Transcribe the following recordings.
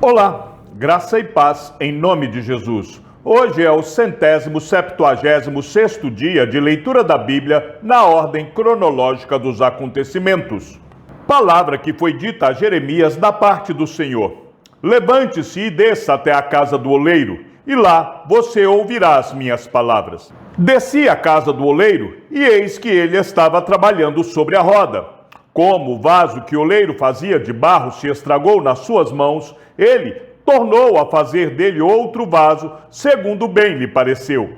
Olá, graça e paz em nome de Jesus. Hoje é o 176º dia de leitura da Bíblia na ordem cronológica dos acontecimentos. Palavra que foi dita a Jeremias da parte do Senhor. Levante-se e desça até a casa do oleiro, e lá você ouvirá as minhas palavras. Desci à casa do oleiro, e eis que ele estava trabalhando sobre a roda. Como o vaso que o oleiro fazia de barro se estragou nas suas mãos, ele tornou a fazer dele outro vaso, segundo bem lhe pareceu.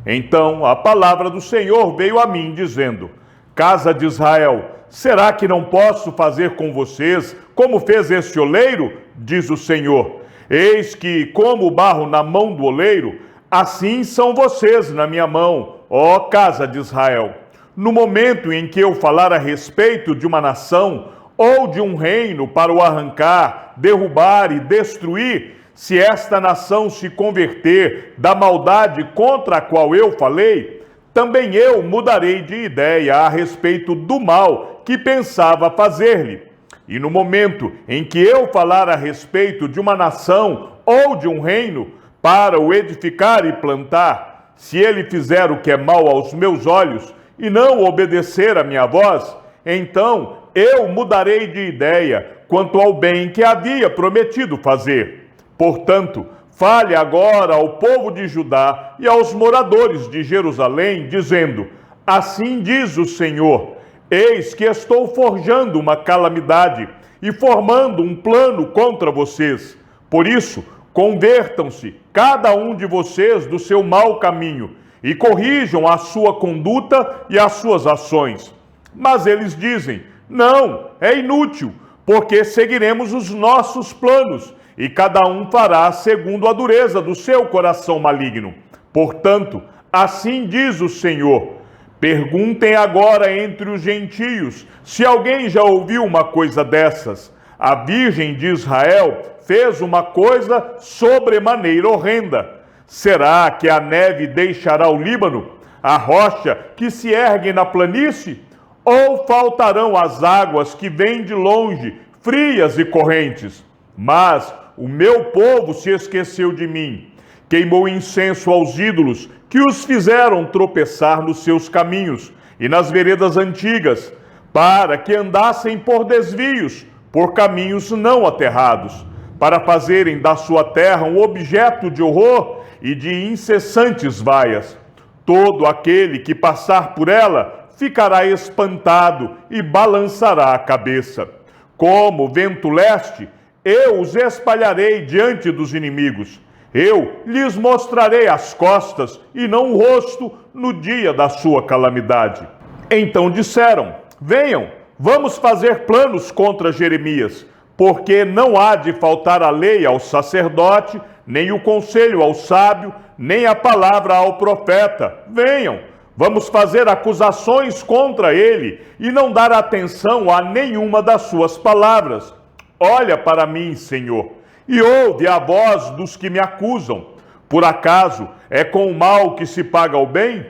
Então a palavra do Senhor veio a mim, dizendo: Casa de Israel, será que não posso fazer com vocês como fez este oleiro? Diz o Senhor. Eis que, como o barro na mão do oleiro, assim são vocês na minha mão, ó casa de Israel. No momento em que eu falar a respeito de uma nação ou de um reino para o arrancar, derrubar e destruir, se esta nação se converter da maldade contra a qual eu falei, também eu mudarei de ideia a respeito do mal que pensava fazer-lhe. E no momento em que eu falar a respeito de uma nação ou de um reino para o edificar e plantar, se ele fizer o que é mal aos meus olhos e não obedecer a minha voz, então eu mudarei de ideia quanto ao bem que havia prometido fazer. Portanto, fale agora ao povo de Judá e aos moradores de Jerusalém, dizendo: Assim diz o Senhor, eis que estou forjando uma calamidade e formando um plano contra vocês. Por isso, convertam-se, cada um de vocês, do seu mau caminho, e corrijam a sua conduta e as suas ações. Mas eles dizem: não, é inútil, porque seguiremos os nossos planos, e cada um fará segundo a dureza do seu coração maligno. Portanto, assim diz o Senhor: perguntem agora entre os gentios, se alguém já ouviu uma coisa dessas. A Virgem de Israel fez uma coisa sobremaneira horrenda. Será que a neve deixará o Líbano, a rocha que se ergue na planície? Ou faltarão as águas que vêm de longe, frias e correntes? Mas o meu povo se esqueceu de mim, queimou incenso aos ídolos, que os fizeram tropeçar nos seus caminhos e nas veredas antigas, para que andassem por desvios, por caminhos não aterrados, para fazerem da sua terra um objeto de horror e de incessantes vaias. Todo aquele que passar por ela ficará espantado e balançará a cabeça. Como vento leste, eu os espalharei diante dos inimigos. Eu lhes mostrarei as costas e não o rosto no dia da sua calamidade. Então disseram: venham, vamos fazer planos contra Jeremias, porque não há de faltar a lei ao sacerdote, nem o conselho ao sábio, nem a palavra ao profeta. Venham, vamos fazer acusações contra ele e não dar atenção a nenhuma das suas palavras. Olha para mim, Senhor, e ouve a voz dos que me acusam. Por acaso é com o mal que se paga o bem?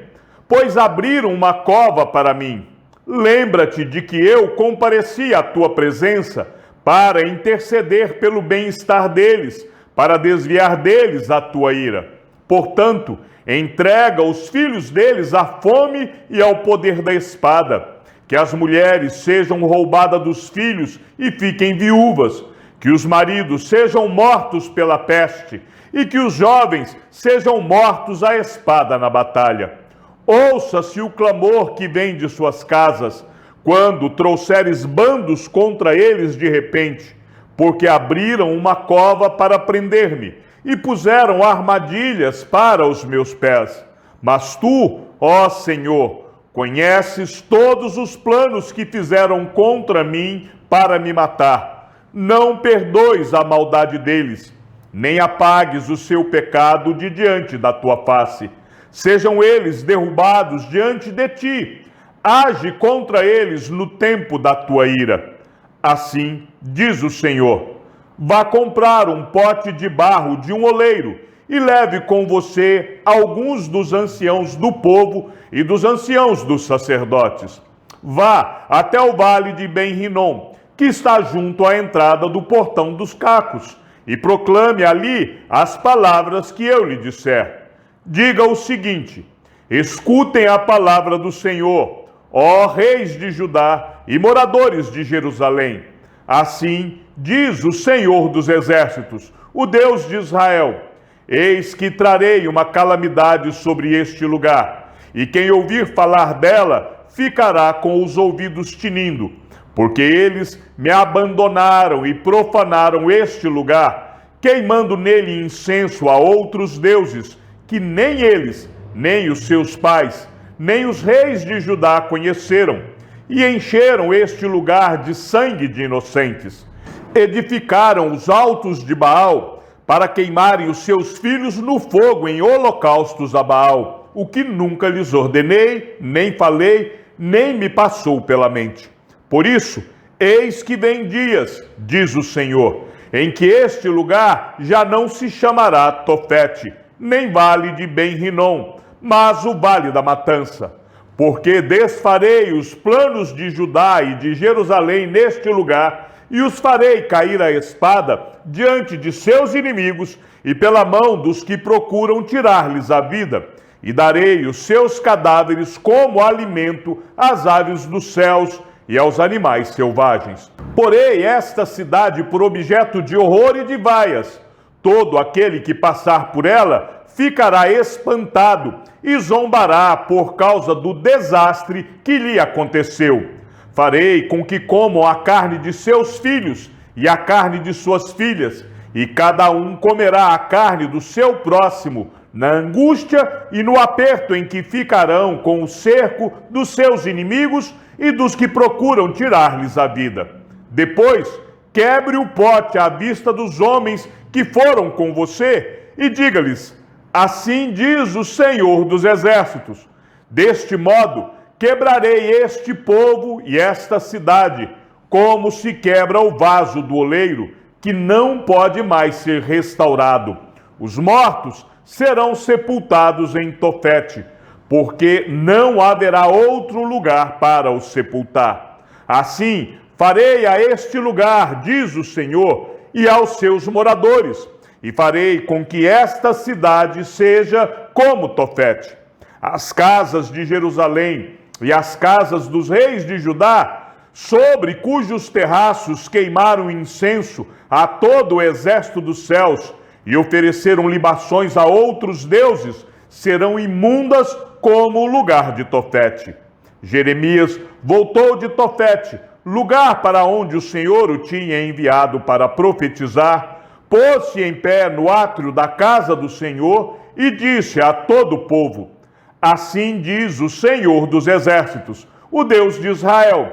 Pois abriram uma cova para mim. Lembra-te de que eu compareci à tua presença para interceder pelo bem-estar deles, para desviar deles a tua ira. Portanto, entrega os filhos deles à fome e ao poder da espada, que as mulheres sejam roubadas dos filhos e fiquem viúvas, que os maridos sejam mortos pela peste e que os jovens sejam mortos à espada na batalha. Ouça-se o clamor que vem de suas casas, quando trouxeres bandos contra eles de repente, porque abriram uma cova para prender-me e puseram armadilhas para os meus pés. Mas tu, ó Senhor, conheces todos os planos que fizeram contra mim para me matar. Não perdoes a maldade deles, nem apagues o seu pecado de diante da tua face. Sejam eles derrubados diante de ti. Age contra eles no tempo da tua ira. Assim diz o Senhor: vá comprar um pote de barro de um oleiro e leve com você alguns dos anciãos do povo e dos anciãos dos sacerdotes. Vá até o vale de Ben-Rinom, que está junto à entrada do portão dos Cacos, e proclame ali as palavras que eu lhe disser. Diga o seguinte: escutem a palavra do Senhor, ó reis de Judá e moradores de Jerusalém. Assim diz o Senhor dos Exércitos, o Deus de Israel: eis que trarei uma calamidade sobre este lugar, e quem ouvir falar dela ficará com os ouvidos tinindo, porque eles me abandonaram e profanaram este lugar, queimando nele incenso a outros deuses, que nem eles, nem os seus pais, nem os reis de Judá conheceram, e encheram este lugar de sangue de inocentes. Edificaram os altos de Baal, para queimarem os seus filhos no fogo em holocaustos a Baal, o que nunca lhes ordenei, nem falei, nem me passou pela mente. Por isso, eis que vem dias, diz o Senhor, em que este lugar já não se chamará Tofete, nem vale de Ben-Rinom, mas o vale da matança. Porque desfarei os planos de Judá e de Jerusalém neste lugar, e os farei cair a espada diante de seus inimigos e pela mão dos que procuram tirar-lhes a vida. E darei os seus cadáveres como alimento às aves dos céus e aos animais selvagens. Porei esta cidade por objeto de horror e de vaias. Todo aquele que passar por ela ficará espantado e zombará por causa do desastre que lhe aconteceu. Farei com que comam a carne de seus filhos e a carne de suas filhas, e cada um comerá a carne do seu próximo, na angústia e no aperto em que ficarão com o cerco dos seus inimigos e dos que procuram tirar-lhes a vida. Depois, quebre o pote à vista dos homens que foram com você e diga-lhes: assim diz o Senhor dos Exércitos, deste modo quebrarei este povo e esta cidade, como se quebra o vaso do oleiro, que não pode mais ser restaurado. Os mortos serão sepultados em Tofete, porque não haverá outro lugar para os sepultar. Assim farei a este lugar, diz o Senhor, e aos seus moradores, e farei com que esta cidade seja como Tofete. As casas de Jerusalém e as casas dos reis de Judá, sobre cujos terraços queimaram incenso a todo o exército dos céus e ofereceram libações a outros deuses, serão imundas como o lugar de Tofete. Jeremias voltou de Tofete, lugar para onde o Senhor o tinha enviado para profetizar, pôs-se em pé no átrio da casa do Senhor e disse a todo o povo: assim diz o Senhor dos Exércitos, o Deus de Israel: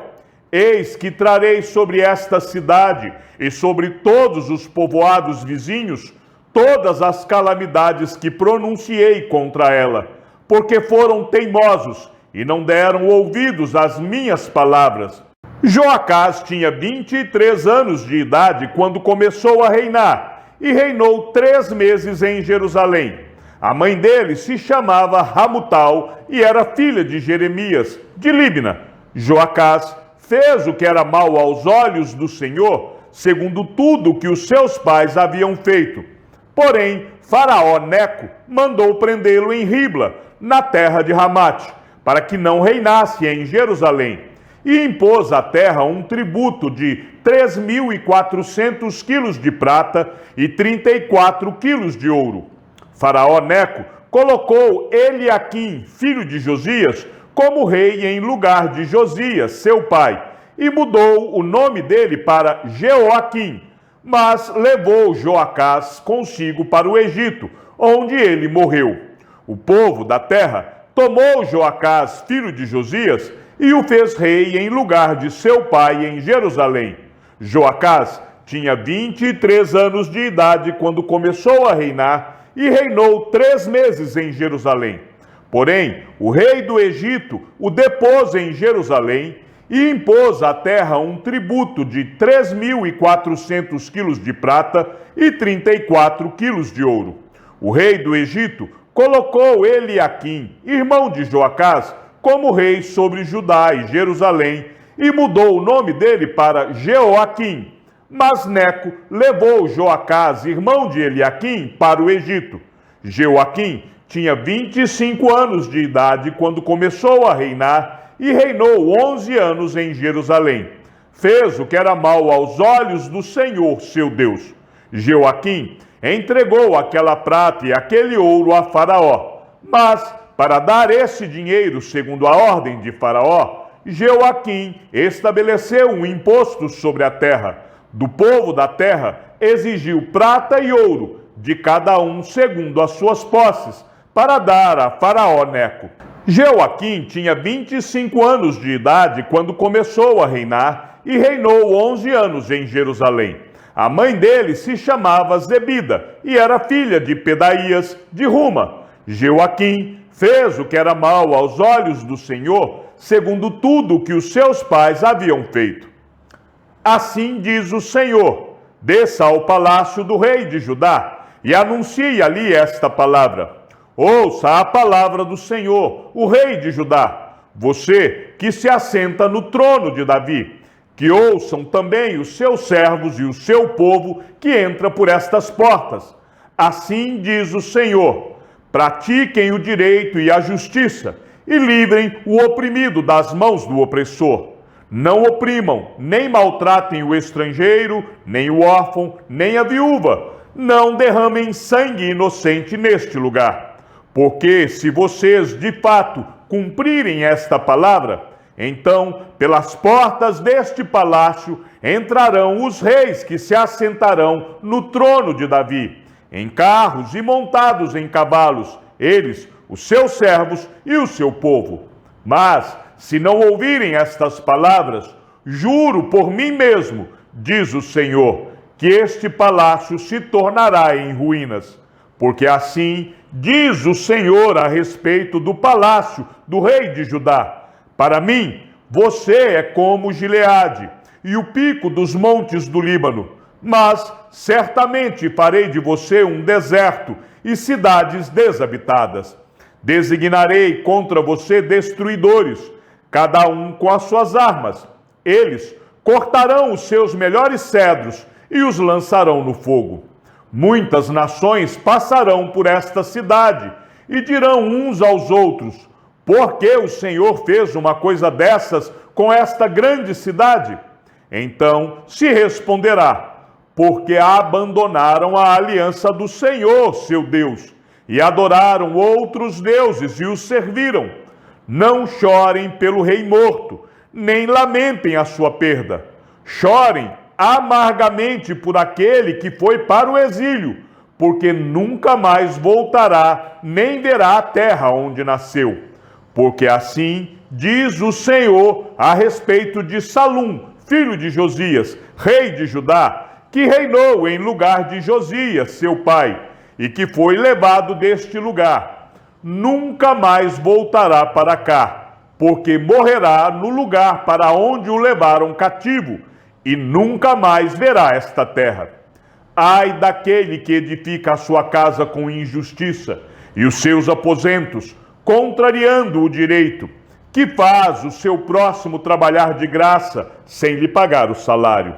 eis que trarei sobre esta cidade e sobre todos os povoados vizinhos todas as calamidades que pronunciei contra ela, porque foram teimosos e não deram ouvidos às minhas palavras. Joacás tinha 23 anos de idade quando começou a reinar, e reinou 3 meses em Jerusalém. A mãe dele se chamava Hamutal e era filha de Jeremias, de Líbna. Joacás fez o que era mal aos olhos do Senhor, segundo tudo o que os seus pais haviam feito. Porém, Faraó Neco mandou prendê-lo em Ribla, na terra de Ramate, para que não reinasse em Jerusalém, e impôs à terra um tributo de 3.400 quilos de prata e 34 quilos de ouro. Faraó Neco colocou Eliaquim, filho de Josias, como rei em lugar de Josias, seu pai, e mudou o nome dele para Jeoaquim, mas levou Joacás consigo para o Egito, onde ele morreu. O povo da terra tomou Joacás, filho de Josias, e o fez rei em lugar de seu pai em Jerusalém. Joacás tinha 23 anos de idade quando começou a reinar, e reinou 3 meses em Jerusalém. Porém, o rei do Egito o depôs em Jerusalém e impôs à terra um tributo de 3.400 quilos de prata e 34 quilos de ouro. O rei do Egito colocou Eliaquim, irmão de Joacás, como rei sobre Judá e Jerusalém, e mudou o nome dele para Jeoaquim, Mas Neco levou Joacás, irmão de Eliaquim, para o Egito. Joaquim tinha 25 anos de idade quando começou a reinar e reinou 11 anos em Jerusalém. Fez o que era mal aos olhos do Senhor, seu Deus. Joaquim entregou aquela prata e aquele ouro a Faraó. Mas, para dar esse dinheiro segundo a ordem de Faraó, Joaquim estabeleceu um imposto sobre a terra. Do povo da terra exigiu prata e ouro, de cada um segundo as suas posses, para dar a Faraó Neco. Joaquim tinha 25 anos de idade quando começou a reinar e reinou 11 anos em Jerusalém. A mãe dele se chamava Zebida e era filha de Pedaías de Ruma. Joaquim fez o que era mal aos olhos do Senhor, segundo tudo o que os seus pais haviam feito. Assim diz o Senhor: desça ao palácio do rei de Judá e anuncie ali esta palavra. Ouça a palavra do Senhor, o rei de Judá, você que se assenta no trono de Davi. Que ouçam também os seus servos e o seu povo que entra por estas portas. Assim diz o Senhor: pratiquem o direito e a justiça e livrem o oprimido das mãos do opressor. Não oprimam, nem maltratem o estrangeiro, nem o órfão, nem a viúva. Não derramem sangue inocente neste lugar. Porque se vocês, de fato, cumprirem esta palavra, então, pelas portas deste palácio entrarão os reis que se assentarão no trono de Davi, em carros e montados em cavalos, eles, os seus servos e o seu povo. Mas, se não ouvirem estas palavras, juro por mim mesmo, diz o Senhor, que este palácio se tornará em ruínas. Porque assim diz o Senhor a respeito do palácio do rei de Judá: para mim, você é como Gileade e o pico dos montes do Líbano, mas certamente farei de você um deserto e cidades desabitadas. Designarei contra você destruidores, cada um com as suas armas. Eles cortarão os seus melhores cedros e os lançarão no fogo. Muitas nações passarão por esta cidade e dirão uns aos outros: por que o Senhor fez uma coisa dessas com esta grande cidade? Então se responderá: porque abandonaram a aliança do Senhor, seu Deus, e adoraram outros deuses e os serviram. Não chorem pelo rei morto, nem lamentem a sua perda. Chorem amargamente por aquele que foi para o exílio, porque nunca mais voltará, nem verá a terra onde nasceu. Porque assim diz o Senhor a respeito de Salum, filho de Josias, rei de Judá, que reinou em lugar de Josias, seu pai, e que foi levado deste lugar. Nunca mais voltará para cá, porque morrerá no lugar para onde o levaram cativo, e nunca mais verá esta terra. Ai daquele que edifica a sua casa com injustiça, e os seus aposentos, contrariando o direito, que faz o seu próximo trabalhar de graça, sem lhe pagar o salário.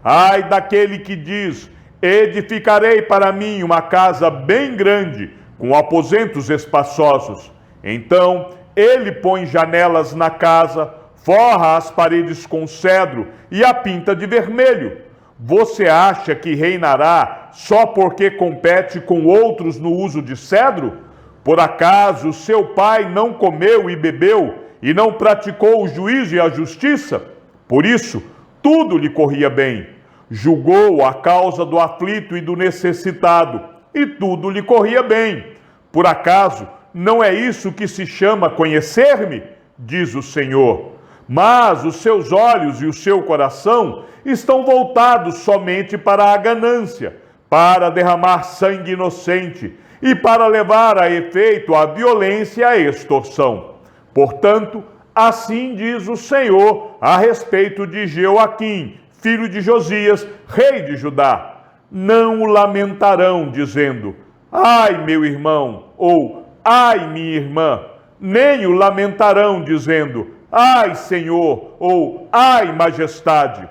Ai daquele que diz: edificarei para mim uma casa bem grande, com aposentos espaçosos. Então ele põe janelas na casa, forra as paredes com cedro e a pinta de vermelho. Você acha que reinará só porque compete com outros no uso de cedro? Por acaso seu pai não comeu e bebeu e não praticou o juízo e a justiça? Por isso, tudo lhe corria bem. Julgou a causa do aflito e do necessitado, e tudo lhe corria bem. Por acaso, não é isso que se chama conhecer-me? Diz o Senhor. Mas os seus olhos e o seu coração estão voltados somente para a ganância, para derramar sangue inocente e para levar a efeito a violência e a extorsão. Portanto, assim diz o Senhor a respeito de Joaquim, filho de Josias, rei de Judá: não o lamentarão, dizendo: ai, meu irmão, ou ai, minha irmã, nem o lamentarão, dizendo: ai, Senhor, ou ai, majestade.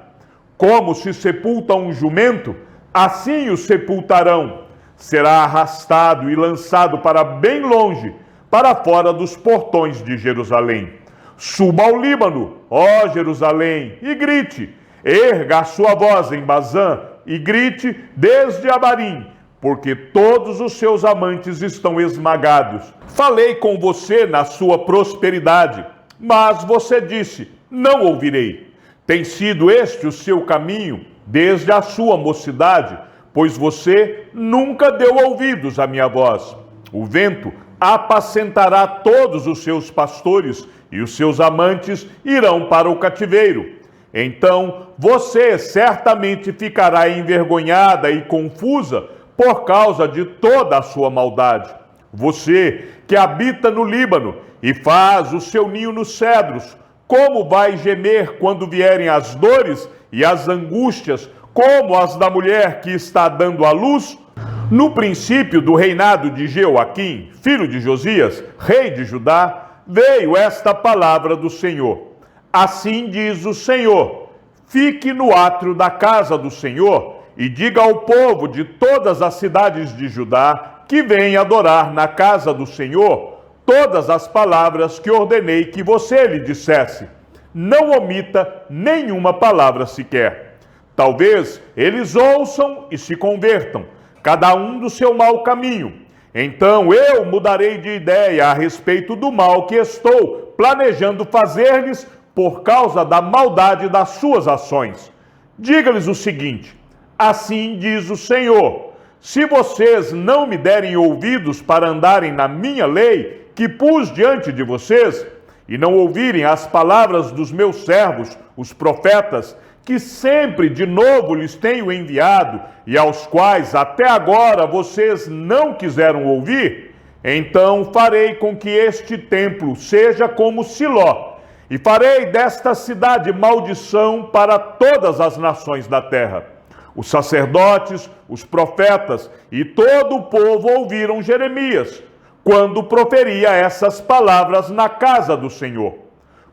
Como se sepulta um jumento, assim o sepultarão. Será arrastado e lançado para bem longe, para fora dos portões de Jerusalém. Suba ao Líbano, ó Jerusalém, e grite. Erga a sua voz em Bazã e grite desde Abarim, porque todos os seus amantes estão esmagados. Falei com você na sua prosperidade, mas você disse, não ouvirei. Tem sido este o seu caminho desde a sua mocidade, pois você nunca deu ouvidos à minha voz. O vento apacentará todos os seus pastores e os seus amantes irão para o cativeiro. Então você certamente ficará envergonhada e confusa por causa de toda a sua maldade. Você que habita no Líbano e faz o seu ninho nos cedros, como vai gemer quando vierem as dores e as angústias, como as da mulher que está dando à luz? No princípio do reinado de Jeoaquim, filho de Josias, rei de Judá, veio esta palavra do Senhor. Assim diz o Senhor: fique no átrio da casa do Senhor e diga ao povo de todas as cidades de Judá que venha adorar na casa do Senhor todas as palavras que ordenei que você lhe dissesse. Não omita nenhuma palavra sequer. Talvez eles ouçam e se convertam, cada um do seu mau caminho. Então eu mudarei de ideia a respeito do mal que estou planejando fazer-lhes por causa da maldade das suas ações. Diga-lhes o seguinte: assim diz o Senhor, se vocês não me derem ouvidos para andarem na minha lei, que pus diante de vocês, e não ouvirem as palavras dos meus servos, os profetas, que sempre de novo lhes tenho enviado, e aos quais até agora vocês não quiseram ouvir, então farei com que este templo seja como Siló, e farei desta cidade maldição para todas as nações da terra. Os sacerdotes, os profetas e todo o povo ouviram Jeremias, quando proferia essas palavras na casa do Senhor.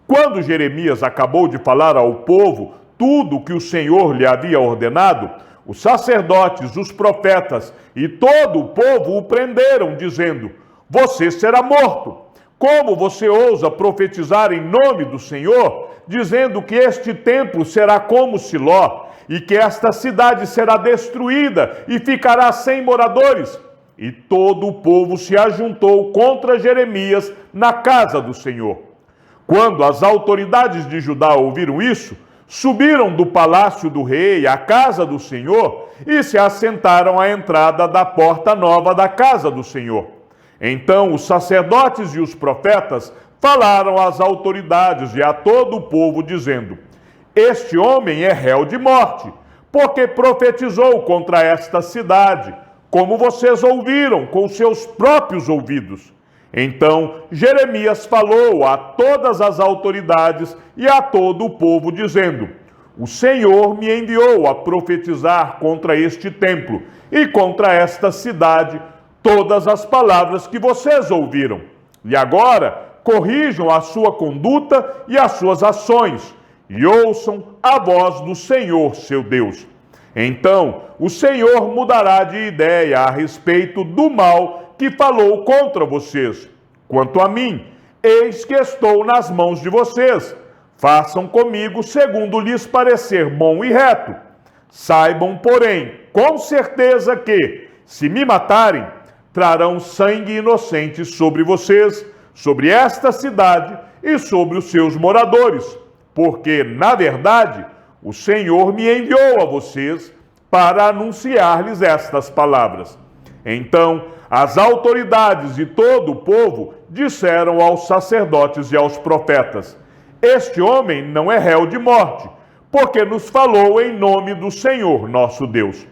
Quando Jeremias acabou de falar ao povo tudo o que o Senhor lhe havia ordenado, os sacerdotes, os profetas e todo o povo o prenderam, dizendo: você será morto. Como você ousa profetizar em nome do Senhor, dizendo que este templo será como Siló, e que esta cidade será destruída e ficará sem moradores? E todo o povo se ajuntou contra Jeremias na casa do Senhor. Quando as autoridades de Judá ouviram isso, subiram do palácio do rei à casa do Senhor e se assentaram à entrada da porta nova da casa do Senhor. Então os sacerdotes e os profetas falaram às autoridades e a todo o povo, dizendo: este homem é réu de morte, porque profetizou contra esta cidade, como vocês ouviram com seus próprios ouvidos. Então Jeremias falou a todas as autoridades e a todo o povo, dizendo: o Senhor me enviou a profetizar contra este templo e contra esta cidade todas as palavras que vocês ouviram. E agora corrijam a sua conduta e as suas ações, e ouçam a voz do Senhor, seu Deus. Então o Senhor mudará de ideia a respeito do mal que falou contra vocês. Quanto a mim, eis que estou nas mãos de vocês. Façam comigo segundo lhes parecer bom e reto. Saibam, porém, com certeza que, se me matarem, trarão sangue inocente sobre vocês, sobre esta cidade e sobre os seus moradores, porque, na verdade, o Senhor me enviou a vocês para anunciar-lhes estas palavras. Então as autoridades e todo o povo disseram aos sacerdotes e aos profetas: este homem não é réu de morte, porque nos falou em nome do Senhor nosso Deus.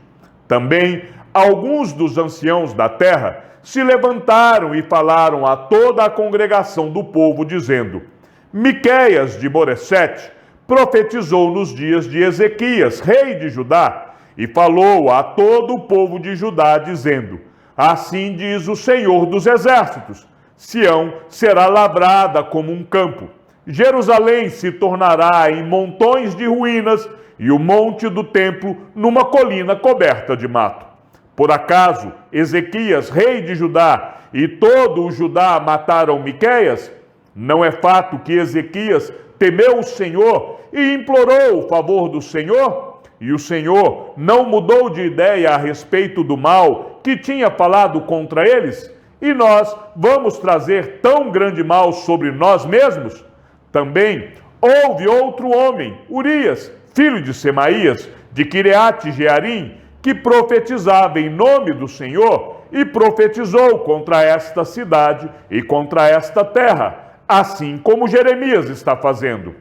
Também alguns dos anciãos da terra se levantaram e falaram a toda a congregação do povo, dizendo: Miqueias de Moresete profetizou nos dias de Ezequias, rei de Judá, e falou a todo o povo de Judá, dizendo: assim diz o Senhor dos exércitos, Sião será lavrada como um campo, Jerusalém se tornará em montões de ruínas e o monte do templo numa colina coberta de mato. Por acaso Ezequias, rei de Judá, e todo o Judá mataram Miqueias? Não é fato que Ezequias temeu o Senhor e implorou o favor do Senhor? E o Senhor não mudou de ideia a respeito do mal que tinha falado contra eles? E nós vamos trazer tão grande mal sobre nós mesmos? Também houve outro homem, Urias, filho de Semaías, de Quireate-Jearim, que profetizava em nome do Senhor e profetizou contra esta cidade e contra esta terra, assim como Jeremias está fazendo.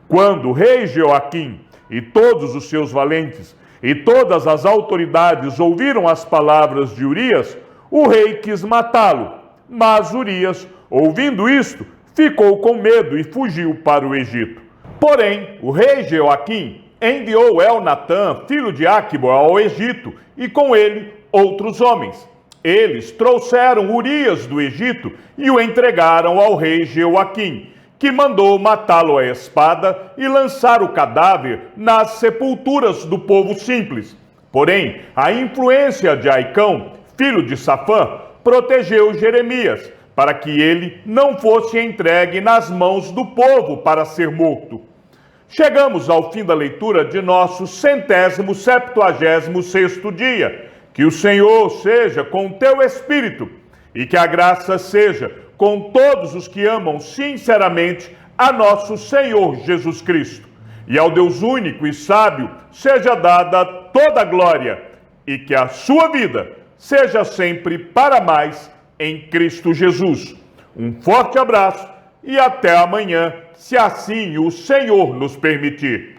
Quando o rei Joaquim e todos os seus valentes e todas as autoridades ouviram as palavras de Urias, o rei quis matá-lo. Mas Urias, ouvindo isto, ficou com medo e fugiu para o Egito. Porém, o rei Joaquim enviou Elnatã, filho de Aquibo, ao Egito, e com ele outros homens. Eles trouxeram Urias do Egito e o entregaram ao rei Joaquim, que mandou matá-lo à espada e lançar o cadáver nas sepulturas do povo simples. Porém, a influência de Aicão, filho de Safã, protegeu Jeremias, para que ele não fosse entregue nas mãos do povo para ser morto. Chegamos ao fim da leitura de nosso 176º dia. Que o Senhor seja com teu espírito e que a graça seja com todos os que amam sinceramente a nosso Senhor Jesus Cristo. E ao Deus único e sábio seja dada toda a glória e que a sua vida seja sempre para mais em Cristo Jesus. Um forte abraço e até amanhã, se assim o Senhor nos permitir.